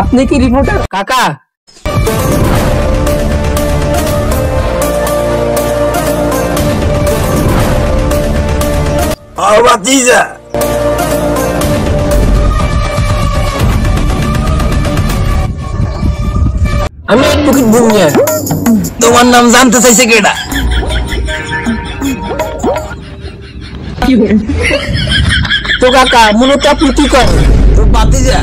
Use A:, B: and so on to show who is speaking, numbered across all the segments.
A: আপনি কি রিপোর্টার কাকা? আমি এক পকেট ভূমিয়া। তোমার নাম জানতে চাইছে কেডা? তো কাকা মূলত আপনি কি করেন? তো বাতিজা,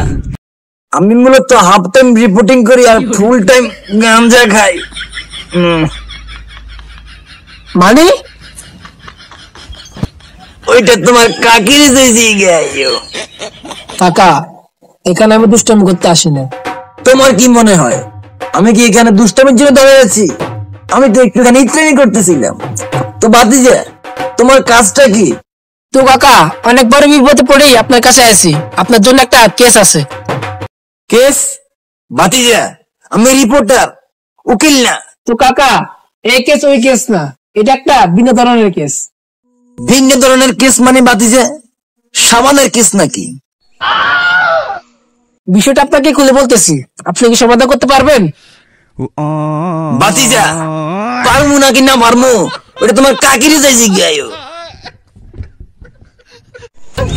A: আমি মূলত হাফ টাইম রিপোর্টিং করি আর ফুল টাইম গাঞ্জা খাই। মানে ওইটা তোমার কাকির কাকা, এখানে আমি দুষ্টামি করতে আসি না। তোমার কি মনে হয় আমি কি এখানে দুষ্টামির জন্য দাঁড়িয়ে আছি? আমি তো একটুখানি ট্রেনিং করতেছিলাম। তো বাতিজা, তোমার কাজটা কি? তো কাকা অনেক বড় বিপদে পড়েই আপনার কাছে আসি, আপনার জন্য একটা কেস আছে। কেস? বাতিজা, আমি রিপোর্টার, উকিল না। তো কাকা এই কেস ওই কেস না, এটা একটা ভিন্ন ধরনের কেস। ভিন্ন ধরনের কেস মানে বাতিজা সাবানের কেস নাকি? বিষয়টা আপনাকে খুলে বলতেছি, আপনি কি সমাধান করতে পারবেন? বাতিজা পারমু নাকি না পারমু ওটা তোমার কাকিরে যাই জিজ্ঞাসা।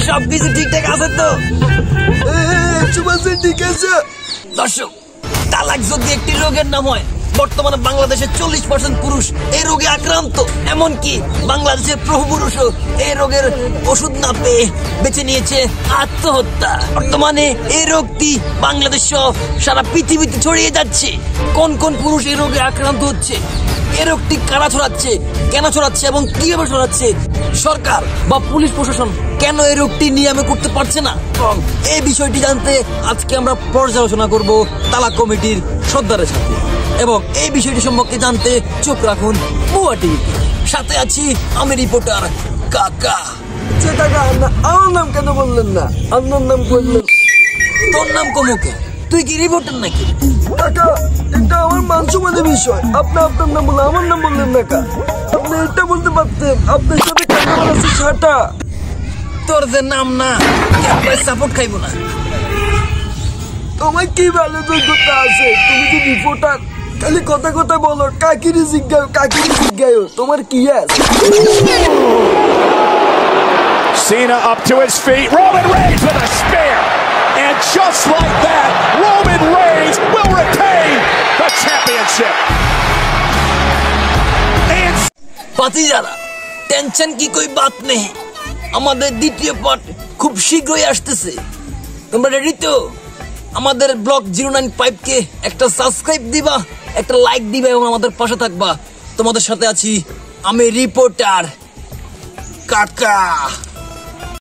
A: সবকিছু ঠিকঠাক আছে তো? ঠিক আছে। দর্শক, তালাক যদি একটি রোগের নাম হয়, বর্তমানে বাংলাদেশের 40% পুরুষ এই রোগে আক্রান্ত। এমনকি বাংলাদেশের প্রভু পুরুষও এই রোগের ওষুধ না পেয়ে বেছে নিয়েছে আত্মহত্যা। বর্তমানে এই রোগটি বাংলাদেশ সহ সারা পৃথিবীতে ছড়িয়ে যাচ্ছে। কোন কোন পুরুষ এই রোগে আক্রান্ত হচ্ছে, এই রোগটি কারা ছড়াচ্ছে, কেন ছড়াচ্ছে এবং কিভাবে ছড়াচ্ছে, সরকার বা পুলিশ প্রশাসন কেন এই রোগটি নিয়মে করতে পারছে না, এবং এই বিষয়টি জানতে আজকে আমরা পর্যালোচনা করব তালাক কমিটির সর্দারের সাথে। এবং এই বিষয়টি সম্পর্কে জানতে চোখ রাখুন বুয়া টিভিতে। সাথে আছি আমি রিপোর্টার কাকা। কাকা আমার নাম কেন বললেন না? আপনার নাম বললেন। তোর নাম কমুকে? তুই কি রিপোর্টার নাকি? কাকা এটা আমার মানসম্মানের বিষয়, আপনি আপনার নাম বললেন, আমার নাম বললেন না। কা আপনি এটা বলতে পারতেন আপনার সাথে কেন আছে ছাটা। তোর যে নাম না সাপোর্ট খাইব না। তোমার কি ভালো যোগ্যতা আছে? তুমি কি রিপোর্টার? খালি কথা কথা বলো, কাকিরি জিজ্ঞাসা তোমার কি আছে?
B: Cena up to his feet, Roman Reigns with a spear, and just like that, Roman Reigns will retain the championship.
C: পাতিজারা, টেনশন কি কোই বাত নেই, আমাদের দ্বিতীয় পার্ট খুব শীঘ্রই আসতেছে। তোমরা রেডি তো? আমাদের ব্লগ 095 কে একটা সাবস্ক্রাইব দিবা, একটা লাইক দিবা এবং আমাদের পাশে থাকবা। তোমাদের সাথে আছি আমি রিপোর্টার কাকা।